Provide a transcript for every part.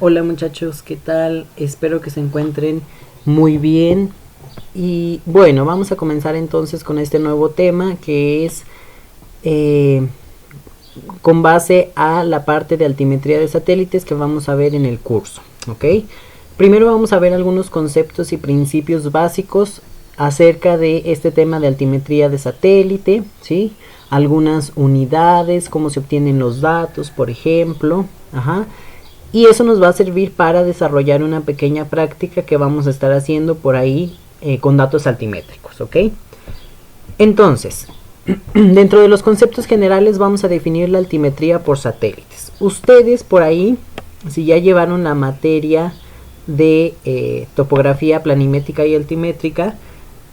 Hola muchachos, ¿qué tal? Espero que se encuentren muy bien. Y bueno, vamos a comenzar entonces con este nuevo tema que es con base a la parte de altimetría de satélites que vamos a ver en el curso. ¿Ok? Primero vamos a ver algunos conceptos y principios básicos acerca de este tema de altimetría de satélite, ¿sí? Algunas unidades, cómo se obtienen los datos, por ejemplo. Ajá. Y eso nos va a servir para desarrollar una pequeña práctica que vamos a estar haciendo por ahí con datos altimétricos, ¿ok? Entonces, dentro de los conceptos generales vamos a definir la altimetría por satélites. Ustedes por ahí, si ya llevaron la materia de topografía planimétrica y altimétrica,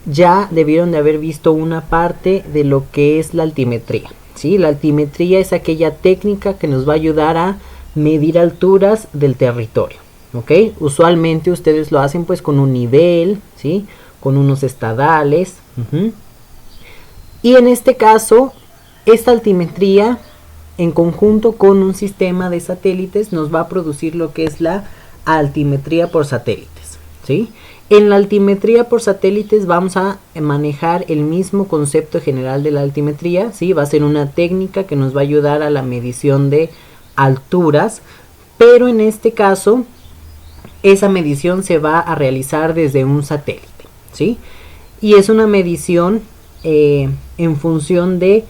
ya debieron de haber visto una parte de lo que es la altimetría, ¿sí? La altimetría es aquella técnica que nos va a ayudar a medir alturas del territorio, ¿ok? Usualmente ustedes lo hacen pues con un nivel, ¿sí? Con unos estadales. Y en este caso, esta altimetría en conjunto con un sistema de satélites nos va a producir lo que es la altimetría por satélites, ¿sí? En la altimetría por satélites vamos a manejar el mismo concepto general de la altimetría, ¿sí? Va a ser una técnica que nos va a ayudar a la medición de alturas, pero en este caso esa medición se va a realizar desde un satélite, ¿sí? Y es una medición en función de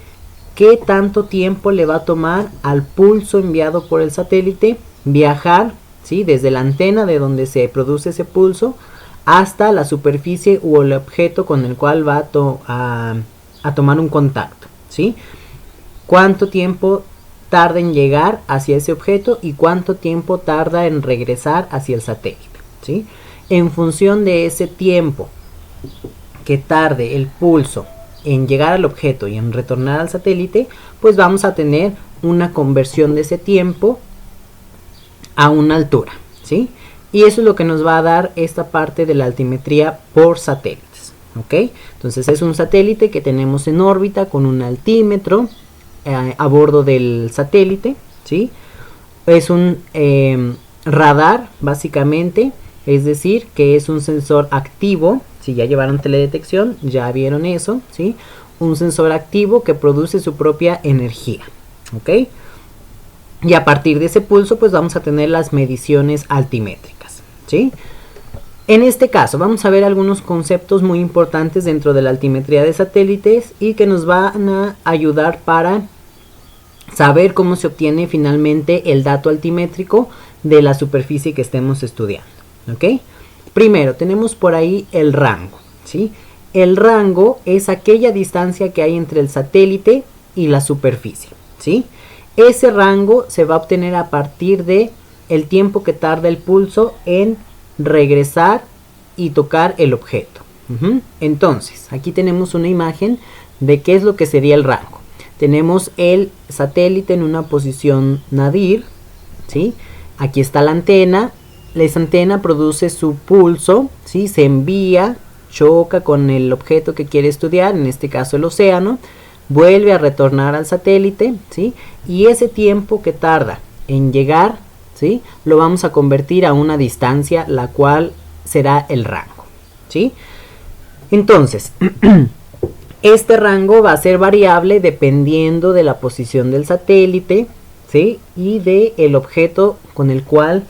qué tanto tiempo le va a tomar al pulso enviado por el satélite viajar, ¿sí? Desde la antena de donde se produce ese pulso hasta la superficie o el objeto con el cual va a tomar un contacto, ¿sí? Cuánto tiempo tarda en llegar hacia ese objeto y cuánto tiempo tarda en regresar hacia el satélite, ¿sí? En función de ese tiempo que tarde el pulso en llegar al objeto y en retornar al satélite, pues vamos a tener una conversión de ese tiempo a una altura, ¿sí? Y eso es lo que nos va a dar esta parte de la altimetría por satélites, ¿ok? Entonces es un satélite que tenemos en órbita con un altímetro a bordo del satélite, ¿sí? Es un radar, básicamente, es decir, que es un sensor activo. Si ya llevaron teledetección, ya vieron eso, ¿sí? Un sensor activo que produce su propia energía, ¿ok? Y a partir de ese pulso, pues vamos a tener las mediciones altimétricas, ¿sí? En este caso, vamos a ver algunos conceptos muy importantes dentro de la altimetría de satélites y que nos van a ayudar para saber cómo se obtiene finalmente el dato altimétrico de la superficie que estemos estudiando, ¿ok? Primero, tenemos por ahí el rango, ¿sí? El rango es aquella distancia que hay entre el satélite y la superficie, ¿sí? Ese rango se va a obtener a partir de el tiempo que tarda el pulso en regresar y tocar el objeto. Entonces, aquí tenemos una imagen de qué es lo que sería el rango. Tenemos el satélite en una posición nadir, ¿sí? Aquí está la antena. Esa antena produce su pulso, ¿sí? Se envía, choca con el objeto que quiere estudiar, en este caso el océano, vuelve a retornar al satélite, ¿sí? Y ese tiempo que tarda en llegar, ¿sí? Lo vamos a convertir a una distancia, la cual será el rango, ¿sí? Entonces, este rango va a ser variable dependiendo de la posición del satélite, ¿sí? Y del objeto con el cual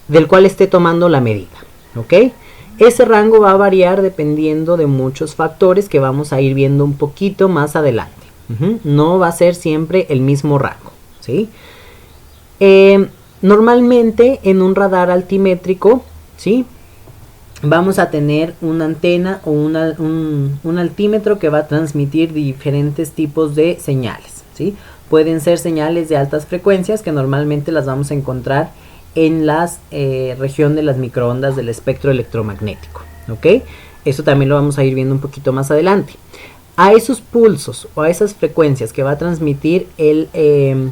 del cual esté tomando la medida, ¿ok? Ese rango va a variar dependiendo de muchos factores que vamos a ir viendo un poquito más adelante. No va a ser siempre el mismo rango, ¿sí? Normalmente en un radar altimétrico, ¿sí? Vamos a tener una antena o un altímetro que va a transmitir diferentes tipos de señales, ¿sí? Pueden ser señales de altas frecuencias que normalmente las vamos a encontrar en la región de las microondas del espectro electromagnético, ¿ok? Eso también lo vamos a ir viendo un poquito más adelante. A esos pulsos o a esas frecuencias que va a transmitir el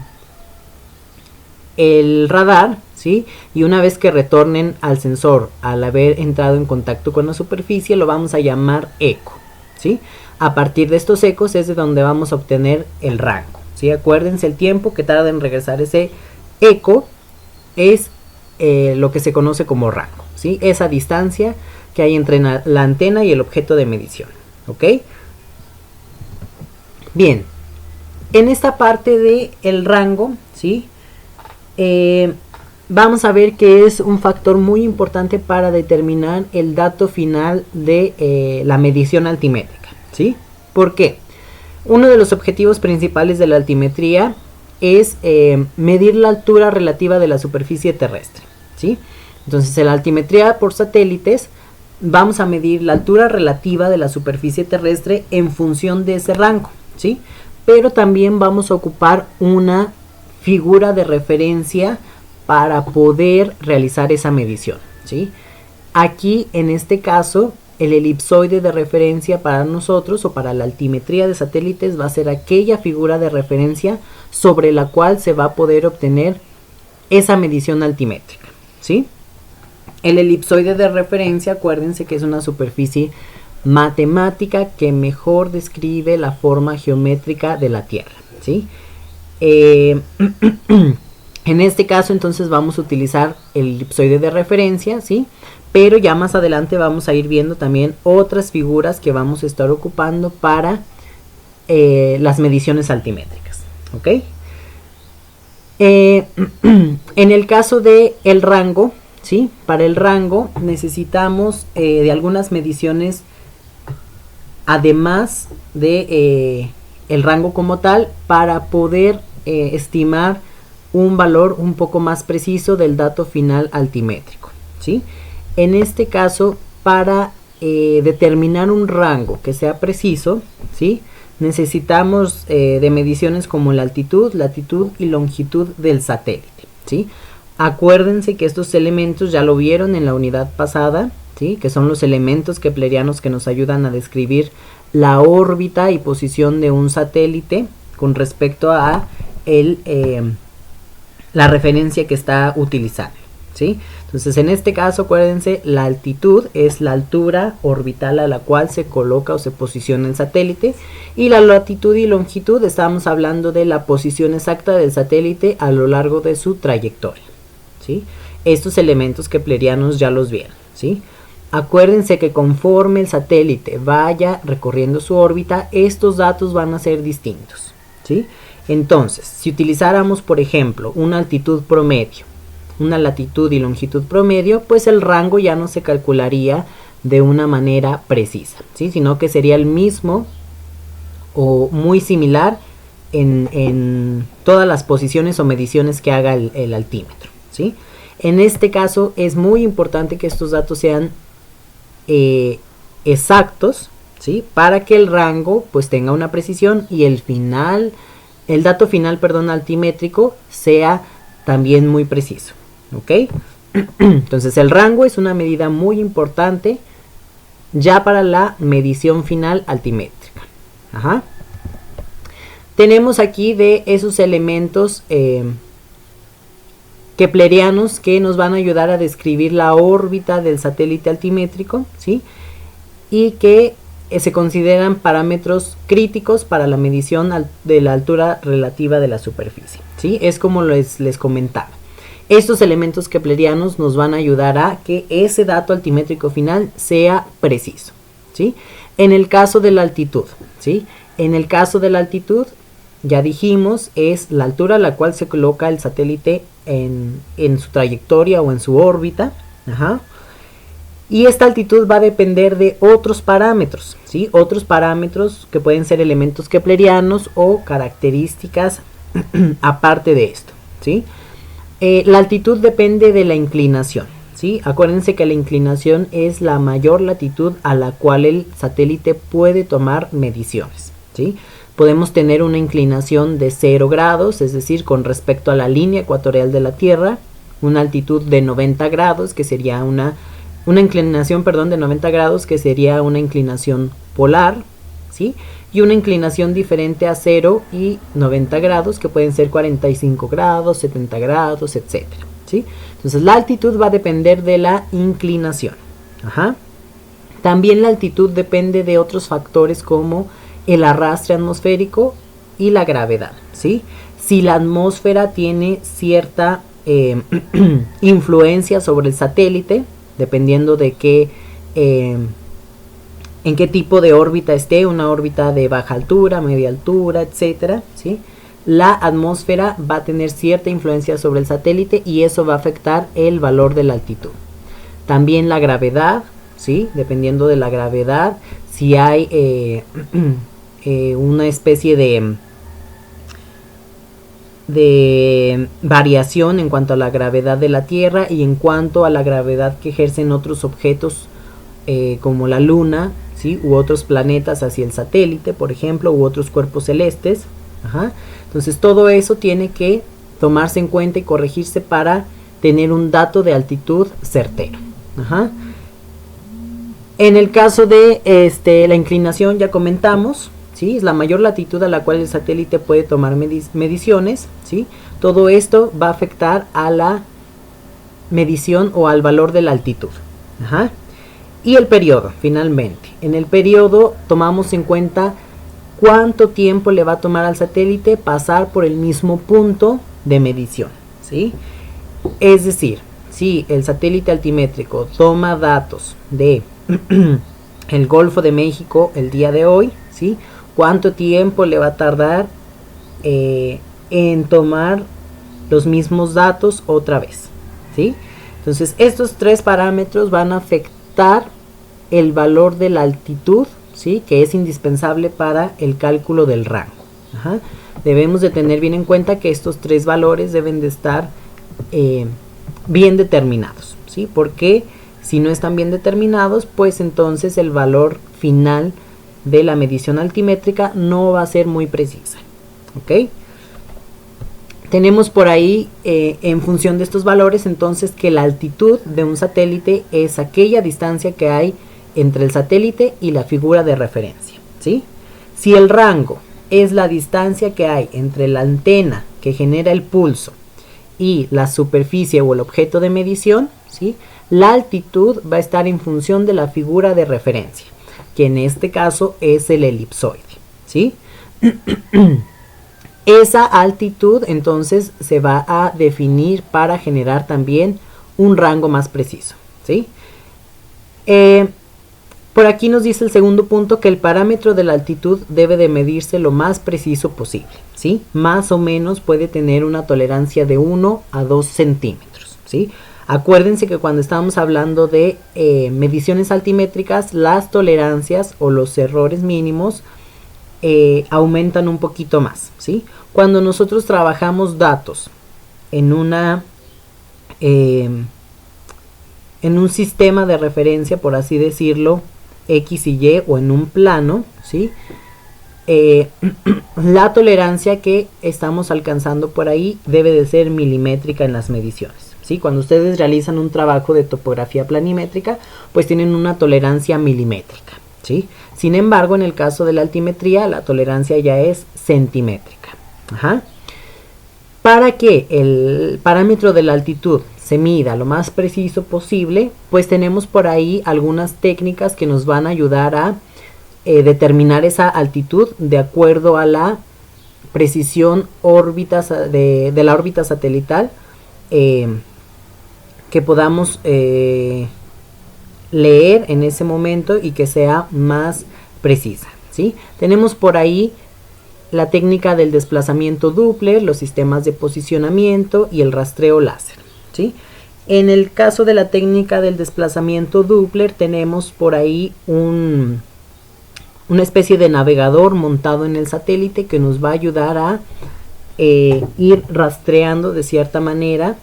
radar, ¿sí? Y una vez que retornen al sensor al haber entrado en contacto con la superficie, lo vamos a llamar eco, ¿sí? A partir de estos ecos es de donde vamos a obtener el rango, ¿sí? Acuérdense el tiempo que tarda en regresar ese eco es lo que se conoce como rango, ¿sí? Esa distancia que hay entre la antena y el objeto de medición, ¿ok? Bien, en esta parte del rango, ¿sí? Vamos a ver que es un factor muy importante para determinar el dato final de la medición altimétrica, ¿sí? ¿Por qué? Uno de los objetivos principales de la altimetría es medir la altura relativa de la superficie terrestre, ¿sí? Entonces, en la altimetría por satélites vamos a medir la altura relativa de la superficie terrestre en función de ese rango, ¿sí? Pero también vamos a ocupar una figura de referencia para poder realizar esa medición, ¿sí? Aquí, en este caso, el elipsoide de referencia para nosotros o para la altimetría de satélites va a ser aquella figura de referencia sobre la cual se va a poder obtener esa medición altimétrica, ¿sí? El elipsoide de referencia, acuérdense que es una superficie matemática que mejor describe la forma geométrica de la Tierra, ¿sí? En este caso, entonces, vamos a utilizar el elipsoide de referencia, ¿sí? Pero ya más adelante vamos a ir viendo también otras figuras que vamos a estar ocupando para las mediciones altimétricas, ¿ok? En el caso del rango, ¿sí? Para el rango necesitamos de algunas mediciones además de el rango como tal para poder estimar un valor un poco más preciso del dato final altimétrico, ¿sí? En este caso, para determinar un rango que sea preciso, ¿sí? Necesitamos de mediciones como la altitud, latitud y longitud del satélite, ¿sí? Acuérdense que estos elementos ya lo vieron en la unidad pasada, ¿sí? Que son los elementos keplerianos que nos ayudan a describir la órbita y posición de un satélite con respecto a la referencia que está utilizando, ¿sí? Entonces, en este caso, acuérdense, la altitud es la altura orbital a la cual se coloca o se posiciona el satélite, y la latitud y longitud estamos hablando de la posición exacta del satélite a lo largo de su trayectoria, ¿sí? Estos elementos keplerianos ya los vieron, ¿sí? Acuérdense que conforme el satélite vaya recorriendo su órbita, estos datos van a ser distintos, ¿sí? Entonces, si utilizáramos, por ejemplo, una altitud promedio, una latitud y longitud promedio, pues el rango ya no se calcularía de una manera precisa, ¿sí? Sino que sería el mismo o muy similar en todas las posiciones o mediciones que haga el altímetro, ¿sí? En este caso es muy importante que estos datos sean exactos, ¿sí? Para que el rango pues tenga una precisión y el dato final, altimétrico sea también muy preciso, ¿ok? Entonces el rango es una medida muy importante ya para la medición final altimétrica. Ajá. Tenemos aquí de esos elementos keplerianos que nos van a ayudar a describir la órbita del satélite altimétrico, ¿sí? Y que se consideran parámetros críticos para la medición de la altura relativa de la superficie, ¿sí? Es como les comentaba. Estos elementos keplerianos nos van a ayudar a que ese dato altimétrico final sea preciso, ¿sí? En el caso de la altitud, ¿sí? En el caso de la altitud, ya dijimos, es la altura a la cual se coloca el satélite en su trayectoria o en su órbita. Ajá. Y esta altitud va a depender de otros parámetros, ¿sí? Otros parámetros que pueden ser elementos keplerianos o características aparte de esto, ¿sí? La altitud depende de la inclinación, ¿sí? Acuérdense que la inclinación es la mayor latitud a la cual el satélite puede tomar mediciones, ¿sí? Podemos tener una inclinación de 0 grados, es decir, con respecto a la línea ecuatorial de la Tierra, una altitud de 90 grados, que sería una inclinación, de 90 grados, que sería una inclinación polar, ¿sí? Y una inclinación diferente a 0 y 90 grados, que pueden ser 45 grados, 70 grados, etc., ¿sí? Entonces la altitud va a depender de la inclinación. Ajá. También la altitud depende de otros factores como el arrastre atmosférico y la gravedad, ¿sí? Si la atmósfera tiene cierta influencia sobre el satélite, dependiendo de qué, en qué tipo de órbita esté, una órbita de baja altura, media altura, etcétera, ¿sí? La atmósfera va a tener cierta influencia sobre el satélite y eso va a afectar el valor de la altitud. También la gravedad, ¿sí? Dependiendo de la gravedad, si hay una especie de variación en cuanto a la gravedad de la Tierra y en cuanto a la gravedad que ejercen otros objetos como la Luna, ¿sí? U otros planetas hacia el satélite, por ejemplo, u otros cuerpos celestes. Ajá. Entonces todo eso tiene que tomarse en cuenta y corregirse para tener un dato de altitud certero. Ajá. En el caso de la inclinación ya comentamos, ¿sí? Es la mayor latitud a la cual el satélite puede tomar mediciones, ¿sí? Todo esto va a afectar a la medición o al valor de la altitud. Ajá. Y el periodo, finalmente. En el periodo tomamos en cuenta cuánto tiempo le va a tomar al satélite pasar por el mismo punto de medición, ¿sí? Es decir, si el satélite altimétrico toma datos de el Golfo de México el día de hoy, ¿sí? ¿Cuánto tiempo le va a tardar en tomar los mismos datos otra vez, ¿sí? Entonces estos tres parámetros van a afectar el valor de la altitud, ¿sí? Que es indispensable para el cálculo del rango. Ajá. Debemos de tener bien en cuenta que estos tres valores deben de estar bien determinados, ¿sí? Porque si no están bien determinados, pues entonces el valor final de la medición altimétrica no va a ser muy precisa, ¿ok? Tenemos por ahí, en función de estos valores, entonces que la altitud de un satélite es aquella distancia que hay entre el satélite y la figura de referencia, ¿sí? Si el rango es la distancia que hay entre la antena que genera el pulso y la superficie o el objeto de medición, ¿sí? La altitud va a estar en función de la figura de referencia, que en este caso es el elipsoide, ¿sí? Esa altitud entonces se va a definir para generar también un rango más preciso, ¿sí? Por aquí nos dice el segundo punto que el parámetro de la altitud debe de medirse lo más preciso posible, ¿sí? Más o menos puede tener una tolerancia de 1 a 2 centímetros, ¿sí? Acuérdense que cuando estamos hablando de mediciones altimétricas, las tolerancias o los errores mínimos aumentan un poquito más, ¿sí? Cuando nosotros trabajamos datos en un sistema de referencia, por así decirlo, X y Y, o en un plano, ¿sí? La tolerancia que estamos alcanzando por ahí debe de ser milimétrica en las mediciones, ¿sí? Cuando ustedes realizan un trabajo de topografía planimétrica, pues tienen una tolerancia milimétrica, ¿sí? Sin embargo, en el caso de la altimetría, la tolerancia ya es centimétrica. Ajá. Para que el parámetro de la altitud se mida lo más preciso posible, pues tenemos por ahí algunas técnicas que nos van a ayudar a determinar esa altitud de acuerdo a la precisión de la órbita satelital que podamos leer en ese momento y que sea más precisa, ¿sí? Tenemos por ahí la técnica del desplazamiento Doppler, los sistemas de posicionamiento y el rastreo láser, ¿sí? En el caso de la técnica del desplazamiento Doppler tenemos por ahí una especie de navegador montado en el satélite que nos va a ayudar a ir rastreando de cierta manera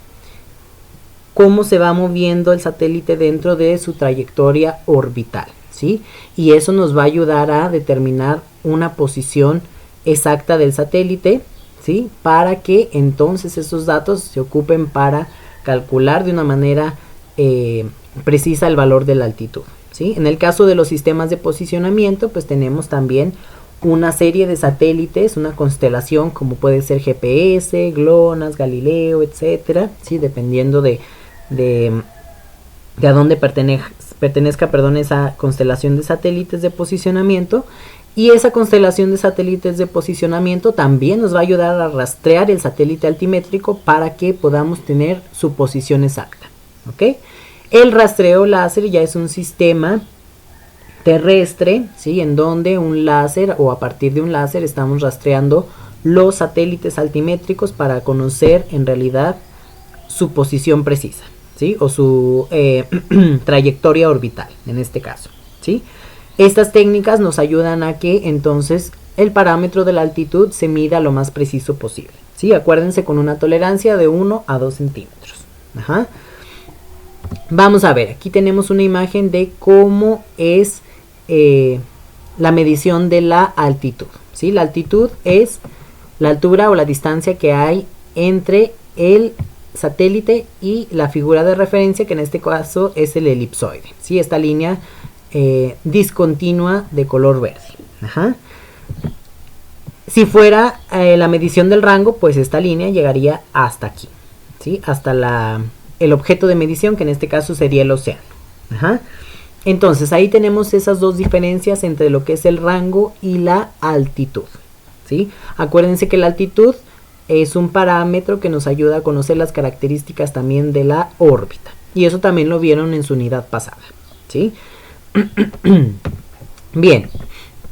cómo se va moviendo el satélite dentro de su trayectoria orbital, ¿sí? Y eso nos va a ayudar a determinar una posición exacta del satélite, ¿sí? Para que entonces esos datos se ocupen para calcular de una manera precisa el valor de la altitud, ¿sí? En el caso de los sistemas de posicionamiento, pues tenemos también una serie de satélites, una constelación como puede ser GPS, GLONASS, Galileo, etcétera, ¿sí? Dependiendo de a dónde pertenezca esa constelación de satélites de posicionamiento. Y esa constelación de satélites de posicionamiento también nos va a ayudar a rastrear el satélite altimétrico para que podamos tener su posición exacta. ¿Ok? El rastreo láser ya es un sistema terrestre, ¿sí? En donde un láser o a partir de un láser estamos rastreando los satélites altimétricos para conocer en realidad su posición precisa, ¿sí? O su trayectoria orbital en este caso, ¿sí? Estas técnicas nos ayudan a que entonces el parámetro de la altitud se mida lo más preciso posible, ¿sí? Acuérdense, con una tolerancia de 1 a 2 centímetros. Ajá. Vamos a ver, aquí tenemos una imagen de cómo es la medición de la altitud, ¿sí? La altitud es la altura o la distancia que hay entre el satélite y la figura de referencia, que en este caso es el elipsoide, ¿sí? Esta línea discontinua de color verde. Ajá. Si fuera la medición del rango, pues esta línea llegaría hasta aquí, ¿sí? Hasta el objeto de medición, que en este caso sería el océano. Ajá. Entonces ahí tenemos esas dos diferencias entre lo que es el rango y la altitud, ¿sí? Acuérdense que la altitud es un parámetro que nos ayuda a conocer las características también de la órbita. Y eso también lo vieron en su unidad pasada, ¿sí? Bien,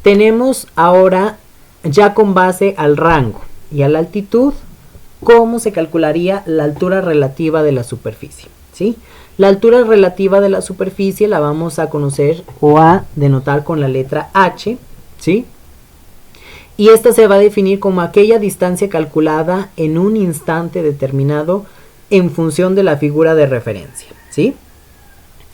tenemos ahora, ya con base al rango y a la altitud, cómo se calcularía la altura relativa de la superficie, ¿sí? La altura relativa de la superficie la vamos a conocer o a denotar con la letra H, ¿sí? Y esta se va a definir como aquella distancia calculada en un instante determinado en función de la figura de referencia, ¿sí?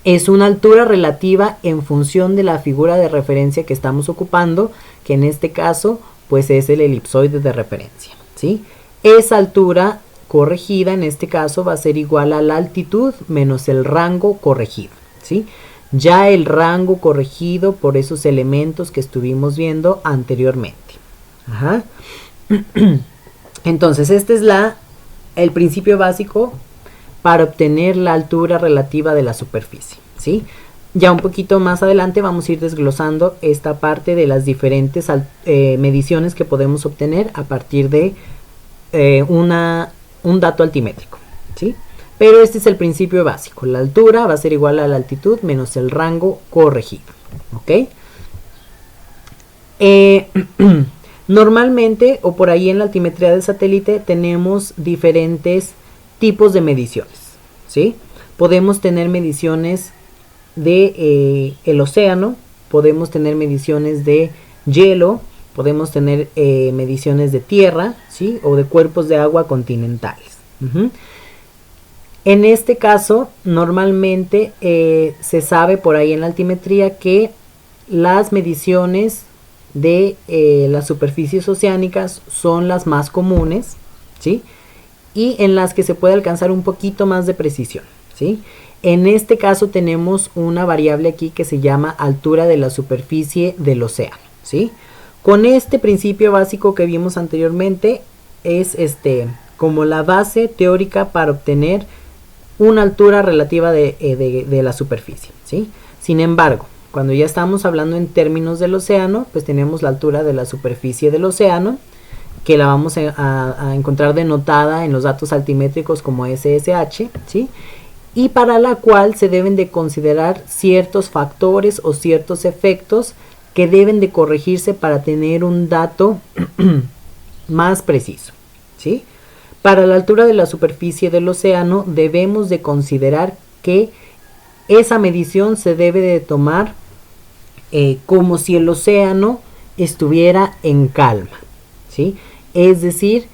Es una altura relativa en función de la figura de referencia que estamos ocupando, que en este caso pues es el elipsoide de referencia, ¿sí? Esa altura corregida en este caso va a ser igual a la altitud menos el rango corregido, ¿sí? Ya el rango corregido por esos elementos que estuvimos viendo anteriormente. Ajá. Entonces este es el principio básico para obtener la altura relativa de la superficie, ¿sí? Ya un poquito más adelante vamos a ir desglosando esta parte de las diferentes mediciones que podemos obtener a partir de un dato altimétrico, ¿sí? Pero este es el principio básico. La altura va a ser igual a la altitud menos el rango corregido, ¿ok? Normalmente, o por ahí en la altimetría del satélite, tenemos diferentes tipos de mediciones, ¿sí? Podemos tener mediciones de el océano, podemos tener mediciones de hielo, podemos tener mediciones de tierra, ¿sí? O de cuerpos de agua continentales. En este caso, normalmente se sabe por ahí en la altimetría que las mediciones de las superficies oceánicas son las más comunes, ¿sí? Y en las que se puede alcanzar un poquito más de precisión, ¿sí? En este caso tenemos una variable aquí que se llama altura de la superficie del océano, ¿sí? Con este principio básico que vimos anteriormente es como la base teórica para obtener una altura relativa de la superficie, ¿sí? Sin embargo, cuando ya estamos hablando en términos del océano, pues tenemos la altura de la superficie del océano, que la vamos a encontrar denotada en los datos altimétricos como SSH, ¿sí? Y para la cual se deben de considerar ciertos factores o ciertos efectos que deben de corregirse para tener un dato más preciso, ¿sí? Para la altura de la superficie del océano debemos de considerar que esa medición se debe de tomar como si el océano estuviera en calma, ¿sí? Es decir,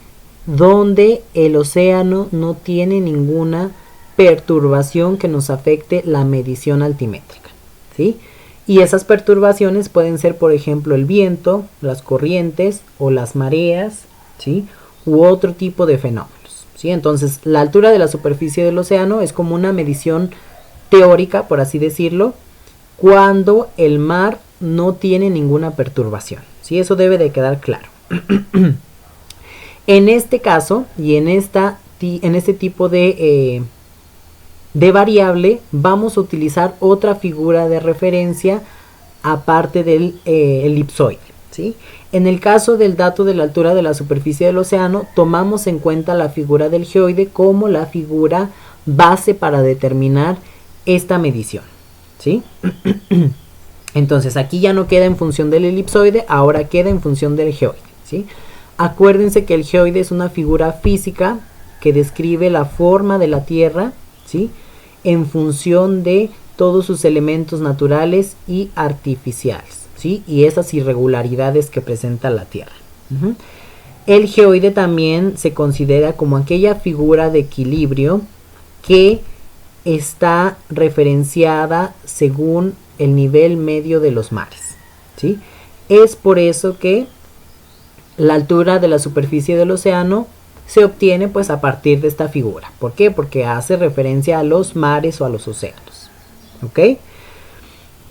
donde el océano no tiene ninguna perturbación que nos afecte la medición altimétrica, ¿sí? Y esas perturbaciones pueden ser, por ejemplo, el viento, las corrientes o las mareas, ¿sí? U otro tipo de fenómenos, ¿sí? Entonces, la altura de la superficie del océano es como una medición teórica, por así decirlo, cuando el mar no tiene ninguna perturbación, ¿sí? Eso debe de quedar claro. En este caso y en este tipo de variable vamos a utilizar otra figura de referencia aparte del elipsoide, ¿sí? En el caso del dato de la altura de la superficie del océano, tomamos en cuenta la figura del geoide como la figura base para determinar esta medición, ¿sí? Entonces aquí ya no queda en función del elipsoide, ahora queda en función del geoide, ¿sí? Acuérdense que el geoide es una figura física que describe la forma de la Tierra, ¿sí? En función de todos sus elementos naturales y artificiales, ¿sí? Y esas irregularidades que presenta la Tierra. El geoide también se considera como aquella figura de equilibrio que está referenciada según el nivel medio de los mares, ¿sí? Es por eso que la altura de la superficie del océano se obtiene pues a partir de esta figura. ¿Por qué? Porque hace referencia a los mares o a los océanos, ¿ok?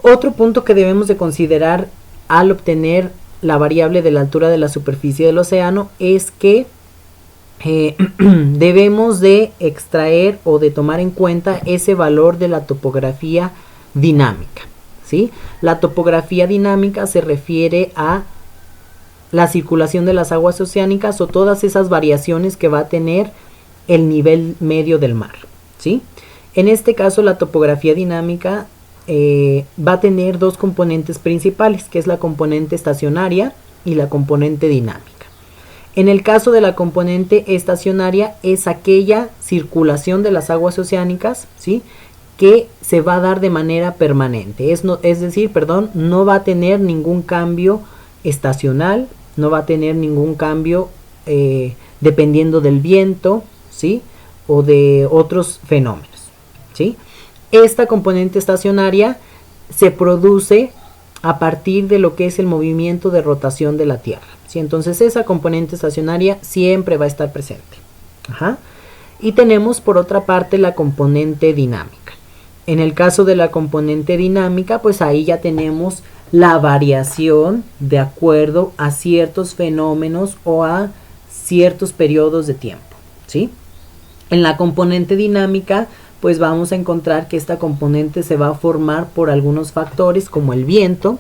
Otro punto que debemos de considerar al obtener la variable de la altura de la superficie del océano es que debemos de extraer o de tomar en cuenta ese valor de la topografía dinámica, ¿sí? La topografía dinámica se refiere a la circulación de las aguas oceánicas o todas esas variaciones que va a tener el nivel medio del mar, ¿sí? En este caso la topografía dinámica va a tener dos componentes principales, que es la componente estacionaria y la componente dinámica. En el caso de la componente estacionaria es aquella circulación de las aguas oceánicas, ¿sí?, que se va a dar de manera permanente, es decir, no va a tener ningún cambio estacional, no va a tener ningún cambio dependiendo del viento, ¿sí?, o de otros fenómenos, ¿sí? Esta componente estacionaria se produce a partir de lo que es el movimiento de rotación de la Tierra, ¿sí? Entonces esa componente estacionaria siempre va a estar presente. Y tenemos por otra parte la componente dinámica. En el caso de la componente dinámica, pues ahí ya tenemos la variación de acuerdo a ciertos fenómenos o a ciertos periodos de tiempo, ¿sí? En la componente dinámica, pues vamos a encontrar que esta componente se va a formar por algunos factores como el viento,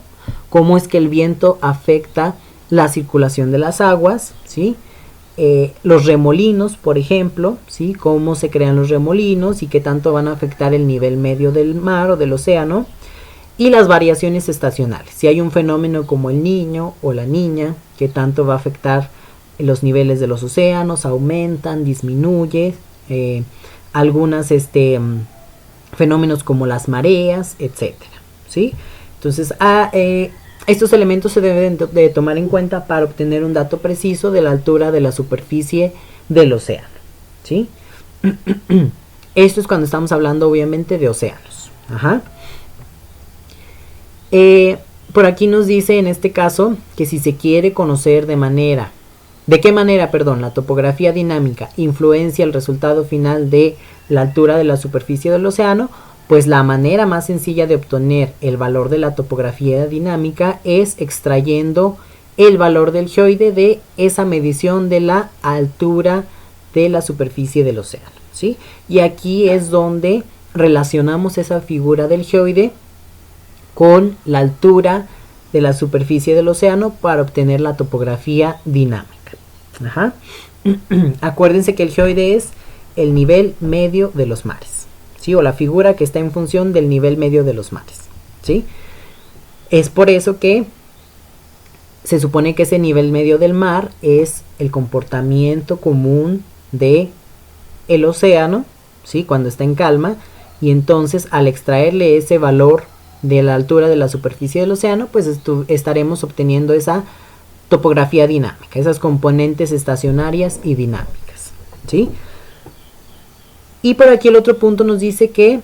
cómo es que el viento afecta la circulación de las aguas, ¿sí? Los remolinos, por ejemplo, ¿sí?, cómo se crean los remolinos y qué tanto van a afectar el nivel medio del mar o del océano, y las variaciones estacionales, si hay un fenómeno como el Niño o la Niña, qué tanto va a afectar los niveles de los océanos, aumentan, disminuye, algunos fenómenos como las mareas, etcétera, ¿sí? Entonces, estos elementos se deben de tomar en cuenta para obtener un dato preciso de la altura de la superficie del océano, ¿sí? Esto es cuando estamos hablando obviamente de océanos. Por aquí nos dice en este caso que si se quiere conocer de qué manera, la topografía dinámica influencia el resultado final de la altura de la superficie del océano, pues la manera más sencilla de obtener el valor de la topografía dinámica es extrayendo el valor del geoide de esa medición de la altura de la superficie del océano, ¿sí? Y aquí es donde relacionamos esa figura del geoide con la altura de la superficie del océano para obtener la topografía dinámica. Acuérdense que el geoide es el nivel medio de los mares, ¿sí?, o la figura que está en función del nivel medio de los mares, ¿sí? Es por eso que se supone que ese nivel medio del mar es el comportamiento común de el océano, ¿sí?, cuando está en calma, y entonces al extraerle ese valor de la altura de la superficie del océano, pues estaremos obteniendo esa topografía dinámica, esas componentes estacionarias y dinámicas, ¿sí? Y por aquí el otro punto nos dice que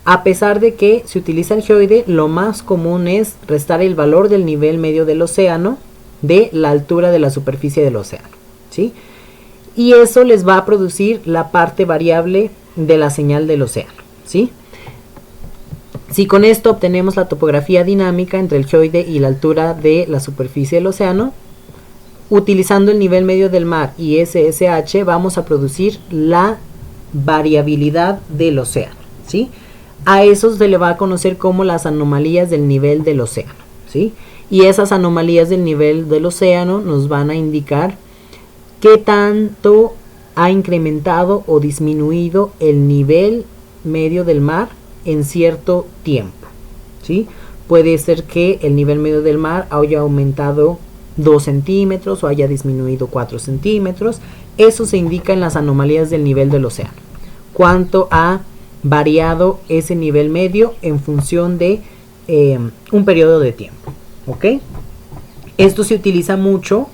a pesar de que se utiliza el geoide, lo más común es restar el valor del nivel medio del océano de la altura de la superficie del océano, ¿sí? Y eso les va a producir la parte variable de la señal del océano, ¿sí? Si con esto obtenemos la topografía dinámica entre el geoide y la altura de la superficie del océano, utilizando el nivel medio del mar y SSH, vamos a producir la variabilidad del océano, ¿sí? A eso se le va a conocer como las anomalías del nivel del océano, ¿sí? Y esas anomalías del nivel del océano nos van a indicar qué tanto ha incrementado o disminuido el nivel medio del mar en cierto tiempo, ¿sí? Puede ser que el nivel medio del mar haya aumentado 2 centímetros o haya disminuido 4 centímetros. Eso se indica en las anomalías del nivel del océano. Cuánto ha variado ese nivel medio en función de un periodo de tiempo, ¿ok? Esto se utiliza mucho,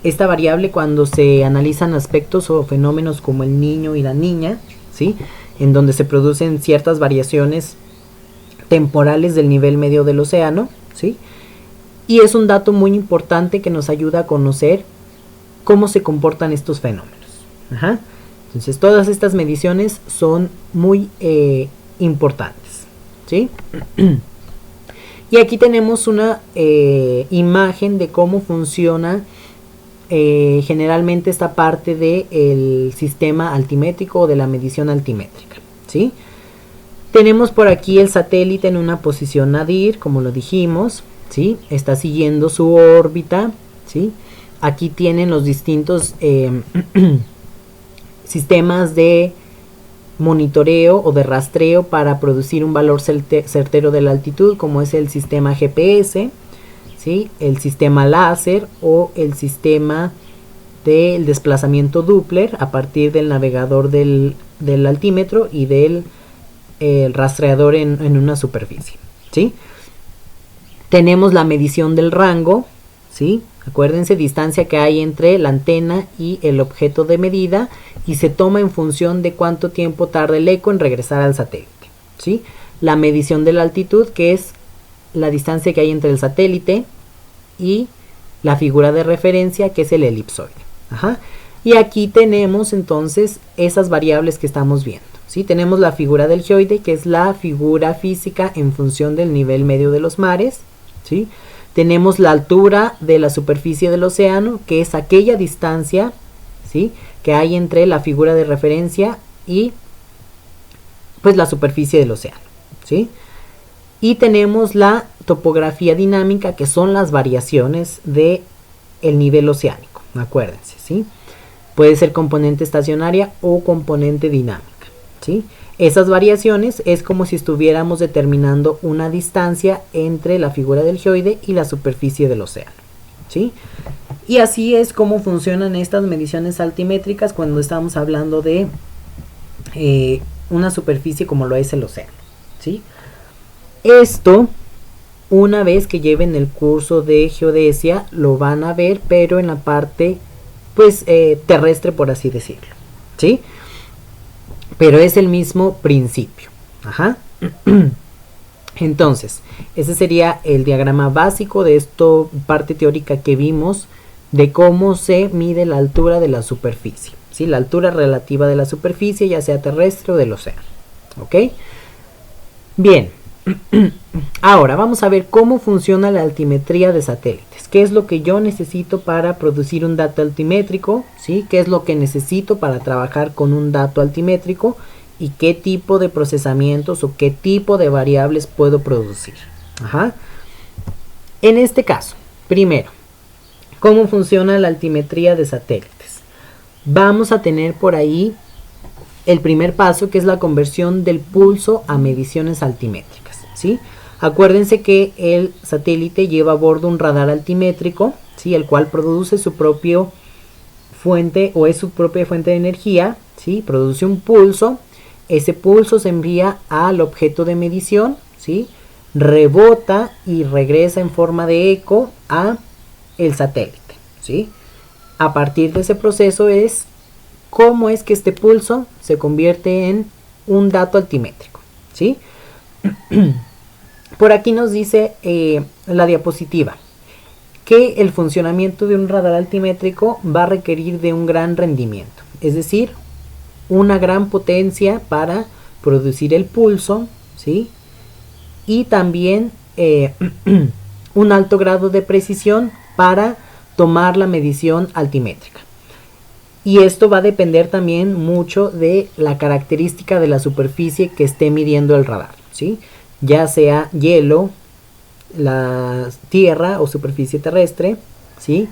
esta variable, cuando se analizan aspectos o fenómenos como el niño y la niña, ¿sí? En donde se producen ciertas variaciones temporales del nivel medio del océano, ¿sí? Y es un dato muy importante que nos ayuda a conocer cómo se comportan estos fenómenos. Ajá. Entonces todas estas mediciones son muy importantes, ¿sí? Y aquí tenemos una imagen de cómo funciona generalmente esta parte del sistema altimétrico o de la medición altimétrica, ¿sí? Tenemos por aquí el satélite en una posición nadir, como lo dijimos, ¿sí? Está siguiendo su órbita, ¿sí? Aquí tienen los distintos sistemas de monitoreo o de rastreo para producir un valor certero de la altitud, como es el sistema GPS, ¿sí? El sistema láser o el sistema del desplazamiento Doppler a partir del navegador del altímetro y del rastreador en una superficie, ¿sí? Tenemos la medición del rango, ¿sí? Acuérdense, distancia que hay entre la antena y el objeto de medida, y se toma en función de cuánto tiempo tarda el eco en regresar al satélite, ¿sí? La medición de la altitud, que es la distancia que hay entre el satélite y la figura de referencia, que es el elipsoide. Ajá. Y aquí tenemos entonces esas variables que estamos viendo, ¿sí? Tenemos la figura del geoide, que es la figura física en función del nivel medio de los mares, ¿sí? Tenemos la altura de la superficie del océano, que es aquella distancia, ¿sí?, que hay entre la figura de referencia y pues la superficie del océano, ¿sí? Y tenemos la topografía dinámica, que son las variaciones de el nivel oceánico, acuérdense, ¿sí? Puede ser componente estacionaria o componente dinámica, ¿sí? Esas variaciones es como si estuviéramos determinando una distancia entre la figura del geoide y la superficie del océano, ¿sí? Y así es como funcionan estas mediciones altimétricas cuando estamos hablando de una superficie como lo es el océano, ¿sí? Esto, una vez que lleven el curso de geodesia, lo van a ver, pero en la parte pues terrestre, por así decirlo, ¿sí? Pero es el mismo principio. Ajá. Entonces, ese sería el diagrama básico de esto, parte teórica que vimos de cómo se mide la altura de la superficie, ¿sí? La altura relativa de la superficie, ya sea terrestre o del océano, ¿ok? Bien, ahora vamos a ver cómo funciona la altimetría de satélites. ¿Qué es lo que yo necesito para producir un dato altimétrico? ¿Sí? ¿Qué es lo que necesito para trabajar con un dato altimétrico? ¿Y qué tipo de procesamientos o qué tipo de variables puedo producir? Ajá. En este caso, primero, ¿cómo funciona la altimetría de satélites? Vamos a tener por ahí el primer paso, que es la conversión del pulso a mediciones altimétricas, ¿sí? Acuérdense que el satélite lleva a bordo un radar altimétrico, ¿sí?, el cual produce su propio fuente o es su propia fuente de energía, ¿sí? Produce un pulso, ese pulso se envía al objeto de medición, ¿sí? Rebota y regresa en forma de eco a el satélite, ¿sí? A partir de ese proceso es cómo es que este pulso se convierte en un dato altimétrico, ¿sí? Por aquí nos dice la diapositiva que el funcionamiento de un radar altimétrico va a requerir de un gran rendimiento, es decir, una gran potencia para producir el pulso, ¿sí? Y también un alto grado de precisión para tomar la medición altimétrica. Y esto va a depender también mucho de la característica de la superficie que esté midiendo el radar, ¿sí? Ya sea hielo, la tierra o superficie terrestre, ¿sí?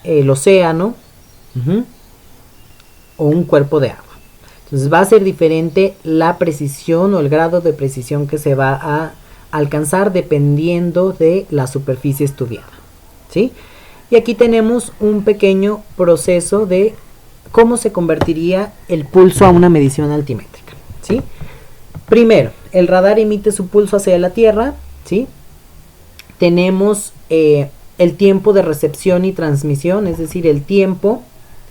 El océano, o un cuerpo de agua. Entonces va a ser diferente la precisión o el grado de precisión que se va a alcanzar dependiendo de la superficie estudiada, ¿sí? Y aquí tenemos un pequeño proceso de cómo se convertiría el pulso a una medición altimétrica, ¿sí? Primero, el radar emite su pulso hacia la Tierra, ¿sí? Tenemos el tiempo de recepción y transmisión, es decir, el tiempo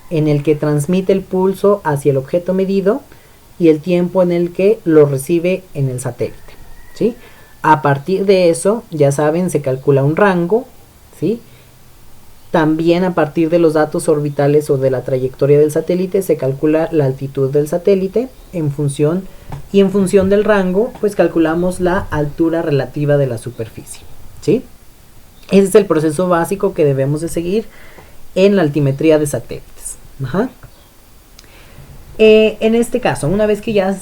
en el que transmite el pulso hacia el objeto medido y el tiempo en el que lo recibe en el satélite, ¿sí? A partir de eso, ya saben, se calcula un rango, ¿sí? También a partir de los datos orbitales o de la trayectoria del satélite se calcula la altitud del satélite en función del rango, pues calculamos la altura relativa de la superficie, ¿sí? Ese es el proceso básico que debemos de seguir en la altimetría de satélites. En este caso, una vez que ya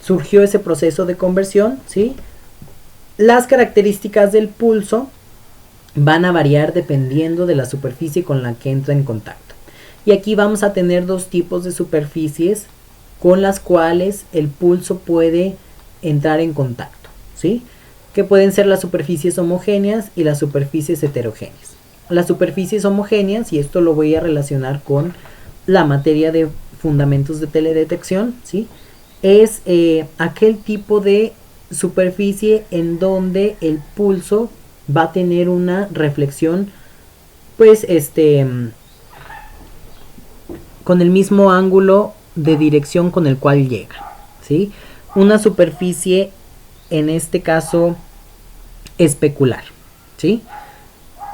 surgió ese proceso de conversión, ¿sí? Las características del pulso van a variar dependiendo de la superficie con la que entra en contacto. Y aquí vamos a tener dos tipos de superficies con las cuales el pulso puede entrar en contacto, ¿sí? Que pueden ser las superficies homogéneas y las superficies heterogéneas. Las superficies homogéneas, y esto lo voy a relacionar con la materia de fundamentos de teledetección, ¿sí? Es aquel tipo de superficie en donde el pulso va a tener una reflexión, pues, con el mismo ángulo de dirección con el cual llega, ¿sí? Una superficie, en este caso, especular, ¿sí?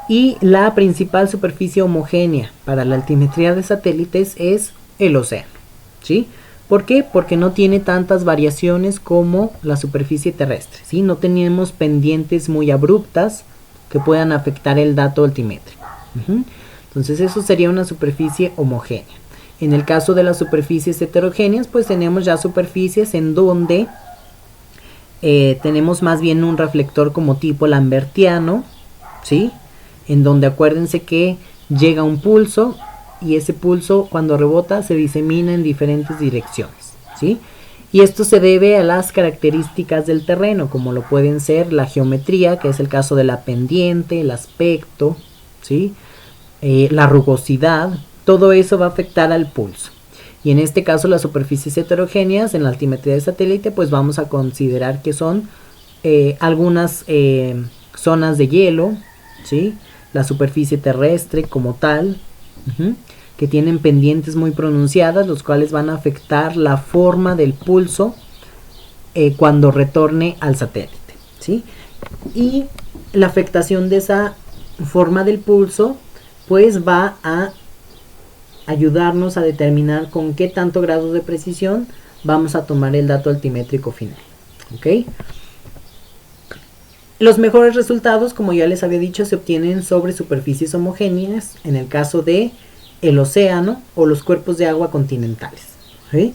Y la principal superficie homogénea para la altimetría de satélites es el océano, ¿sí? ¿Por qué? Porque no tiene tantas variaciones como la superficie terrestre, ¿sí? No tenemos pendientes muy abruptas que puedan afectar el dato altimétrico. Entonces eso sería una superficie homogénea. En el caso de las superficies heterogéneas, pues tenemos ya superficies en donde tenemos más bien un reflector como tipo lambertiano, ¿sí? En donde acuérdense que llega un pulso y ese pulso cuando rebota se disemina en diferentes direcciones, ¿sí? Y esto se debe a las características del terreno, como lo pueden ser la geometría, que es el caso de la pendiente, el aspecto, ¿sí? La rugosidad, todo eso va a afectar al pulso. Y en este caso las superficies heterogéneas en la altimetría de satélite, pues vamos a considerar que son algunas zonas de hielo, ¿sí? La superficie terrestre como tal, que tienen pendientes muy pronunciadas, los cuales van a afectar la forma del pulso cuando retorne al satélite, ¿sí? Y la afectación de esa forma del pulso pues va a ayudarnos a determinar con qué tanto grado de precisión vamos a tomar el dato altimétrico final, ¿ok? Los mejores resultados, como ya les había dicho, se obtienen sobre superficies homogéneas, en el caso de el océano o los cuerpos de agua continentales, ¿sí?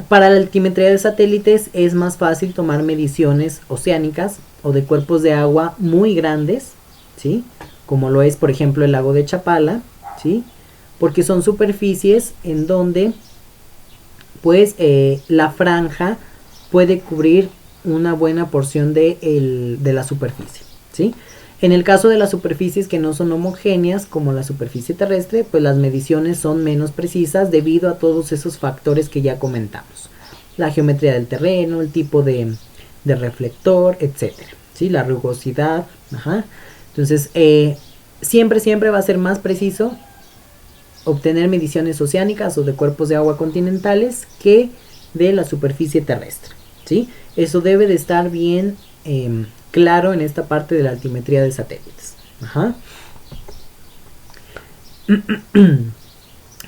Para la altimetría de satélites es más fácil tomar mediciones oceánicas o de cuerpos de agua muy grandes, ¿sí? Como lo es, por ejemplo, el lago de Chapala, ¿sí? Porque son superficies en donde pues la franja puede cubrir una buena porción de la superficie, ¿sí? En el caso de las superficies que no son homogéneas, como la superficie terrestre, pues las mediciones son menos precisas debido a todos esos factores que ya comentamos. La geometría del terreno, el tipo de reflector, etcétera, ¿sí? La rugosidad, Entonces, siempre va a ser más preciso obtener mediciones oceánicas o de cuerpos de agua continentales que de la superficie terrestre, ¿sí? Eso debe de estar bien claro en esta parte de la altimetría de satélites.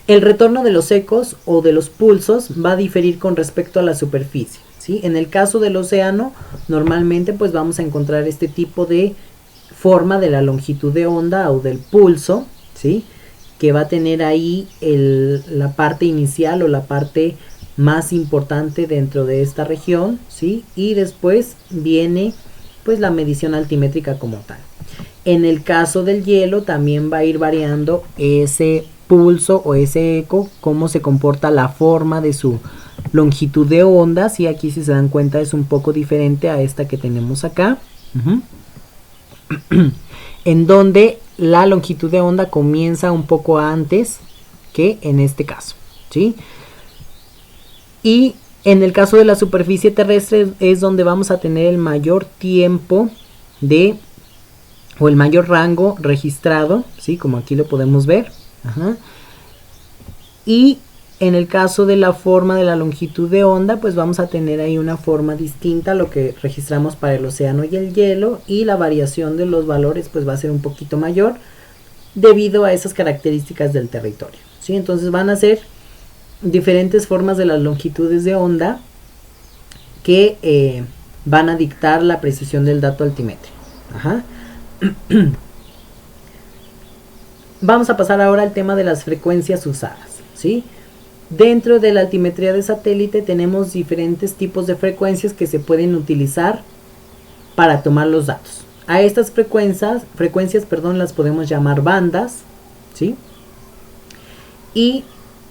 El retorno de los ecos o de los pulsos va a diferir con respecto a la superficie, ¿sí? En el caso del océano, normalmente pues vamos a encontrar este tipo de forma de la longitud de onda o del pulso, ¿sí? Que va a tener ahí la parte inicial o la parte más importante dentro de esta región, ¿sí? Y después viene pues la medición altimétrica como tal. En el caso del hielo también va a ir variando ese pulso o ese eco, cómo se comporta la forma de su longitud de onda. Y aquí, si se dan cuenta, es un poco diferente a esta que tenemos acá. En donde la longitud de onda comienza un poco antes que en este caso, ¿sí? Y en el caso de la superficie terrestre es donde vamos a tener el mayor tiempo o el mayor rango registrado, ¿sí? Como aquí lo podemos ver. Y en el caso de la forma de la longitud de onda, pues vamos a tener ahí una forma distinta a lo que registramos para el océano y el hielo, y la variación de los valores pues va a ser un poquito mayor debido a esas características del territorio, ¿sí? Entonces van a ser diferentes formas de las longitudes de onda que van a dictar la precisión del dato altimétrico. Vamos a pasar ahora al tema de las frecuencias usadas, ¿sí? Dentro de la altimetría de satélite tenemos diferentes tipos de frecuencias que se pueden utilizar para tomar los datos. A estas frecuencias, las podemos llamar bandas, ¿sí? Y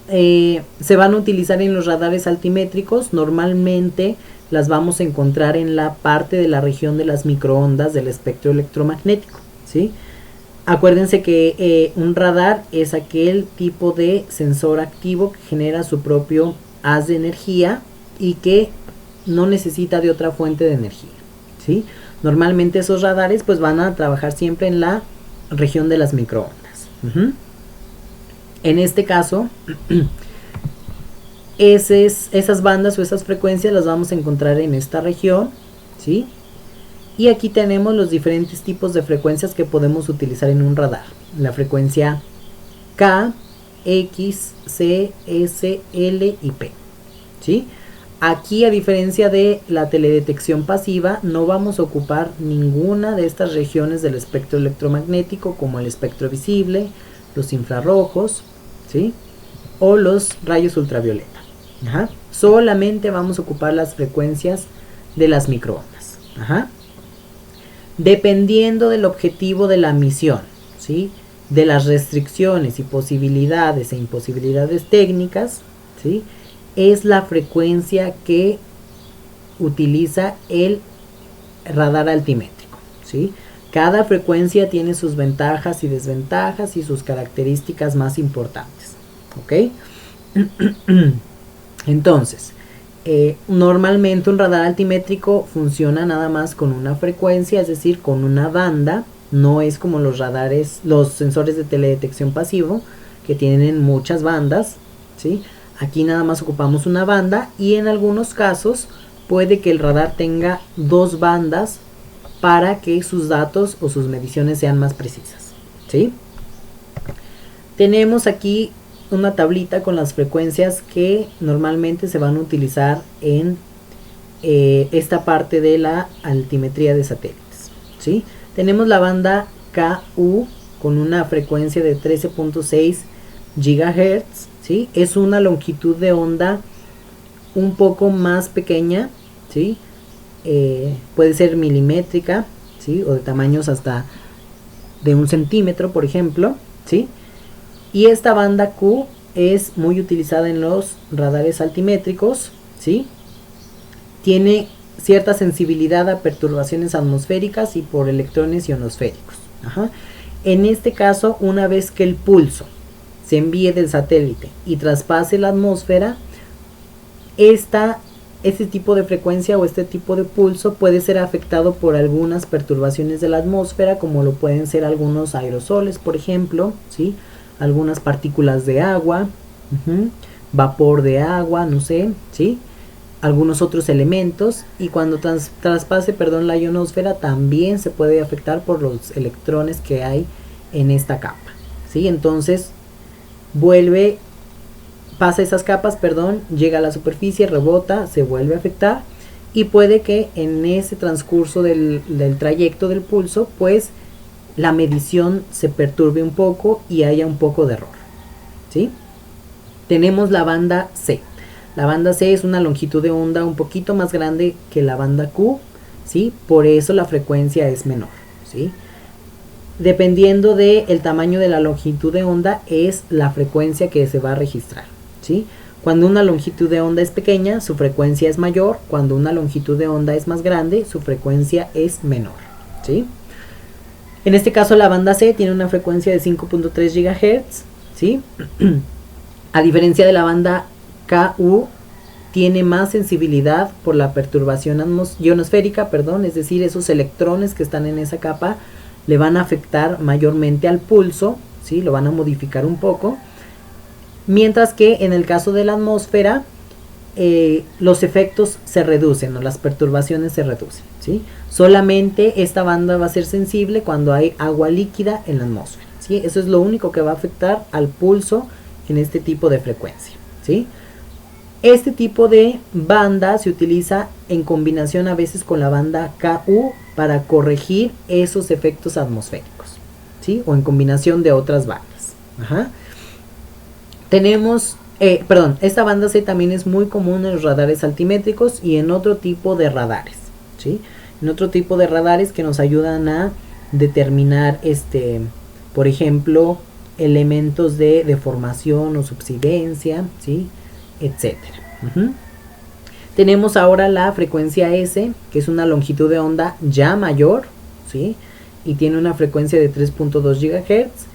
se van a utilizar en los radares altimétricos. Normalmente las vamos a encontrar en la parte de la región de las microondas del espectro electromagnético, ¿sí? Acuérdense que un radar es aquel tipo de sensor activo que genera su propio haz de energía y que no necesita de otra fuente de energía, ¿sí? Normalmente esos radares pues van a trabajar siempre en la región de las microondas. En este caso, esas bandas o esas frecuencias las vamos a encontrar en esta región, ¿sí? Y aquí tenemos los diferentes tipos de frecuencias que podemos utilizar en un radar. La frecuencia K, X, C, S, L y P, ¿sí? Aquí, a diferencia de la teledetección pasiva, no vamos a ocupar ninguna de estas regiones del espectro electromagnético, como el espectro visible, los infrarrojos, ¿sí? O los rayos ultravioleta. Solamente vamos a ocupar las frecuencias de las microondas. Dependiendo del objetivo de la misión, ¿sí? De las restricciones y posibilidades e imposibilidades técnicas, ¿sí? Es la frecuencia que utiliza el radar altimétrico, ¿sí? Cada frecuencia tiene sus ventajas y desventajas y sus características más importantes, ¿ok? Entonces, normalmente un radar altimétrico funciona nada más con una frecuencia, es decir, con una banda. No es como los sensores de teledetección pasivo, que tienen muchas bandas, ¿sí? Aquí nada más ocupamos una banda, y en algunos casos puede que el radar tenga dos bandas para que sus datos o sus mediciones sean más precisas, ¿sí? Tenemos aquí una tablita con las frecuencias que normalmente se van a utilizar en esta parte de la altimetría de satélites, ¿sí? Tenemos la banda KU con una frecuencia de 13.6 GHz, ¿sí? Es una longitud de onda un poco más pequeña, ¿sí? Puede ser milimétrica, ¿sí? O de tamaños hasta de 1 centímetro, por ejemplo, ¿sí? Y esta banda Q es muy utilizada en los radares altimétricos, ¿sí? Tiene cierta sensibilidad a perturbaciones atmosféricas y por electrones ionosféricos. En este caso, una vez que el pulso se envíe del satélite y traspase la atmósfera, este tipo de frecuencia o este tipo de pulso puede ser afectado por algunas perturbaciones de la atmósfera, como lo pueden ser algunos aerosoles, por ejemplo, ¿sí? Algunas partículas de agua, vapor de agua, no sé, ¿sí? Algunos otros elementos, y cuando traspase la ionosfera también se puede afectar por los electrones que hay en esta capa, ¿sí? Entonces pasa esas capas, llega a la superficie, rebota, se vuelve a afectar, y puede que en ese transcurso del trayecto del pulso, pues la medición se perturbe un poco y haya un poco de error, ¿sí? Tenemos la banda C. La banda C es una longitud de onda un poquito más grande que la banda Q, ¿sí? Por eso la frecuencia es menor, ¿sí? Dependiendo del tamaño de la longitud de onda es la frecuencia que se va a registrar, ¿sí? Cuando una longitud de onda es pequeña, su frecuencia es mayor. Cuando una longitud de onda es más grande, su frecuencia es menor, ¿sí? En este caso la banda C tiene una frecuencia de 5.3 GHz, ¿sí? A diferencia de la banda KU, tiene más sensibilidad por la perturbación ionosférica, es decir, esos electrones que están en esa capa le van a afectar mayormente al pulso, ¿sí? Lo van a modificar un poco. Mientras que en el caso de la atmósfera, los efectos se reducen, o las perturbaciones se reducen, ¿sí? Solamente esta banda va a ser sensible cuando hay agua líquida en la atmósfera, ¿sí? Eso es lo único que va a afectar al pulso en este tipo de frecuencia, ¿sí? Este tipo de banda se utiliza en combinación a veces con la banda KU para corregir esos efectos atmosféricos, ¿sí? O en combinación de otras bandas. Ajá. Tenemos, esta banda C también es muy común en los radares altimétricos y en otro tipo de radares, ¿sí? En otro tipo de radares que nos ayudan a determinar, por ejemplo, elementos de deformación o subsidencia, ¿sí? Etcétera. Tenemos ahora la frecuencia S, que es una longitud de onda ya mayor, ¿sí? Y tiene una frecuencia de 3.2 GHz.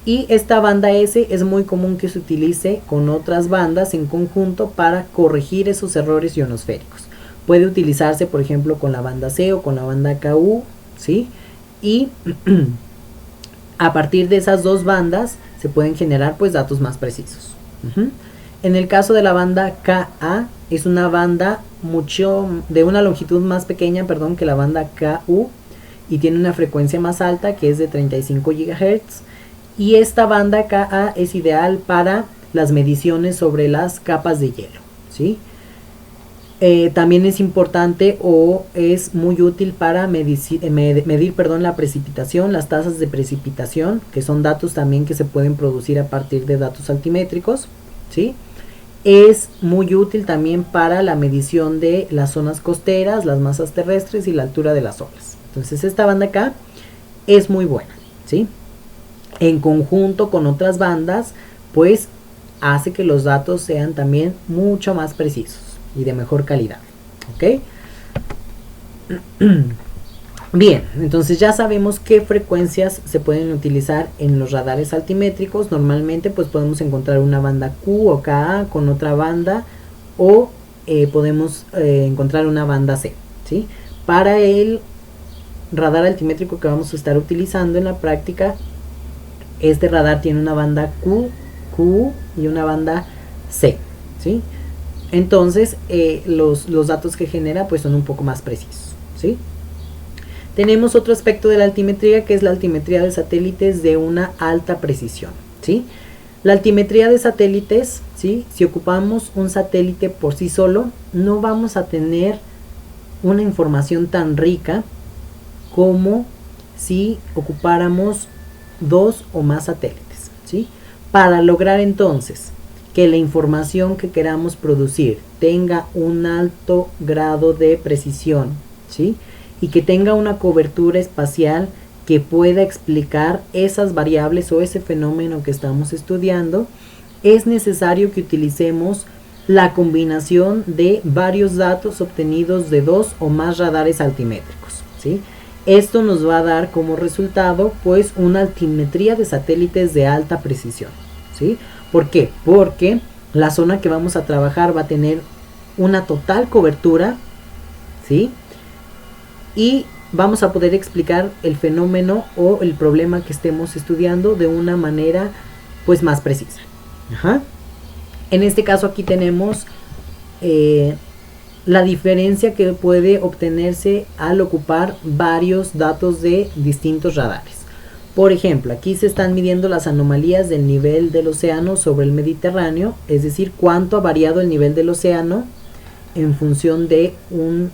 Y esta banda S es muy común que se utilice con otras bandas en conjunto para corregir esos errores ionosféricos. Puede utilizarse, por ejemplo, con la banda C o con la banda KU, ¿sí? Y a partir de esas dos bandas se pueden generar pues datos más precisos. En el caso de la banda KA, es una banda de una longitud más pequeña, que la banda KU, y tiene una frecuencia más alta que es de 35 GHz. Y esta banda KA es ideal para las mediciones sobre las capas de hielo, ¿sí? También es importante o es muy útil para medir la precipitación, las tasas de precipitación, que son datos también que se pueden producir a partir de datos altimétricos, ¿sí? Es muy útil también para la medición de las zonas costeras, las masas terrestres y la altura de las olas. Entonces esta banda acá es muy buena, ¿sí? En conjunto con otras bandas, pues hace que los datos sean también mucho más precisos y de mejor calidad, ¿ok? Bien, entonces ya sabemos qué frecuencias se pueden utilizar en los radares altimétricos. Normalmente pues podemos encontrar una banda Q o KA con otra banda, o podemos encontrar una banda C, ¿sí? Para el radar altimétrico que vamos a estar utilizando en la práctica, este radar tiene una banda Q y una banda C, ¿sí? Entonces los datos que genera pues son un poco más precisos, ¿sí? Tenemos otro aspecto de la altimetría, que es la altimetría de satélites de una alta precisión, ¿sí? La altimetría de satélites, ¿sí? Si ocupamos un satélite por sí solo, no vamos a tener una información tan rica como si ocupáramos dos o más satélites, ¿sí? Para lograr entonces que la información que queramos producir tenga un alto grado de precisión, ¿sí? Y que tenga una cobertura espacial que pueda explicar esas variables o ese fenómeno que estamos estudiando, es necesario que utilicemos la combinación de varios datos obtenidos de dos o más radares altimétricos, ¿sí? Esto nos va a dar como resultado pues una altimetría de satélites de alta precisión, ¿sí? ¿Por qué? Porque la zona que vamos a trabajar va a tener una total cobertura, ¿sí? Y vamos a poder explicar el fenómeno o el problema que estemos estudiando de una manera pues más precisa. Ajá. En este caso aquí tenemos la diferencia que puede obtenerse al ocupar varios datos de distintos radares. Por ejemplo, aquí se están midiendo las anomalías del nivel del océano sobre el Mediterráneo, es decir, cuánto ha variado el nivel del océano en función de un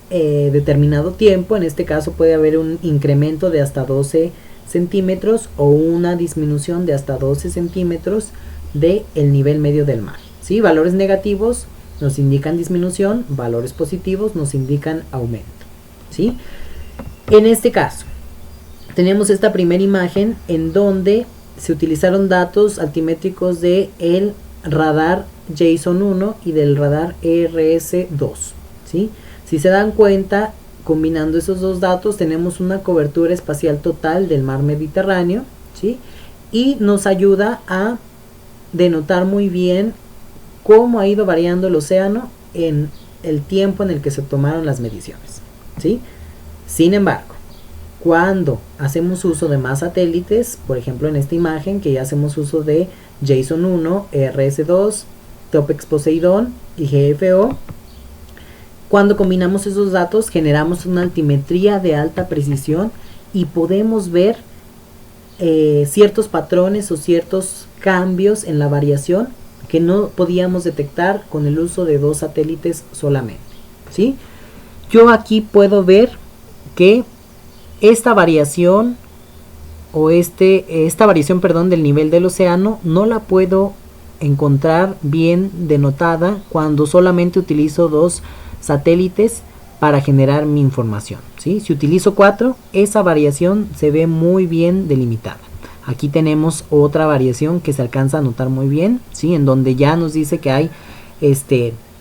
determinado tiempo. En este caso puede haber un incremento de hasta 12 centímetros o una disminución de hasta 12 centímetros del nivel medio del mar, ¿sí? Valores negativos nos indican disminución, valores positivos nos indican aumento, ¿sí? En este caso, tenemos esta primera imagen en donde se utilizaron datos altimétricos del radar JSON 1 y del radar ERS2, ¿sí? Si se dan cuenta, combinando esos dos datos tenemos una cobertura espacial total del mar Mediterráneo, ¿sí? Y nos ayuda a denotar muy bien cómo ha ido variando el océano en el tiempo en el que se tomaron las mediciones, ¿sí? Sin embargo, cuando hacemos uso de más satélites, por ejemplo en esta imagen que ya hacemos uso de JSON 1, ERS2, Topex Poseidon y GFO, cuando combinamos esos datos generamos una altimetría de alta precisión y podemos ver ciertos patrones o ciertos cambios en la variación que no podíamos detectar con el uso de dos satélites solamente, ¿sí? Yo aquí puedo ver que esta variación o esta variación, perdón, del nivel del océano no la puedo encontrar bien denotada cuando solamente utilizo dos satélites para generar mi información, ¿sí? Si utilizo 4, esa variación se ve muy bien delimitada. Aquí tenemos otra variación que se alcanza a notar muy bien, ¿sí? En donde ya nos dice que hay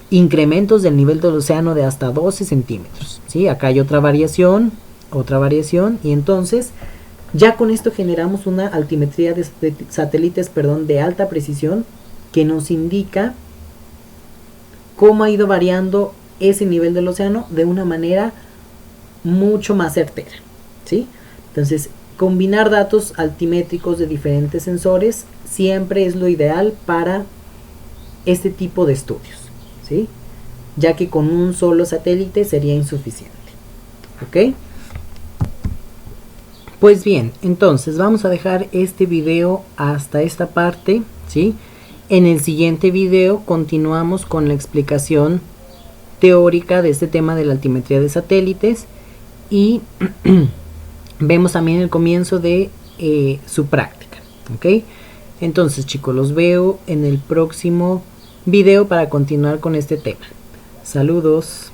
incrementos del nivel del océano de hasta 12 centímetros, ¿sí? Acá hay otra variación, y entonces ya con esto generamos una altimetría de satélites, perdón, de alta precisión que nos indica cómo ha ido variando ese nivel del océano de una manera mucho más certera, ¿sí? Entonces, combinar datos altimétricos de diferentes sensores siempre es lo ideal para este tipo de estudios, ¿sí? Ya que con un solo satélite sería insuficiente, ¿ok? Pues bien, entonces vamos a dejar este video hasta esta parte, ¿sí? En el siguiente video continuamos con la explicación teórica de este tema de la altimetría de satélites y vemos también el comienzo de su práctica, ¿ok? Entonces, chicos, los veo en el próximo video para continuar con este tema. Saludos.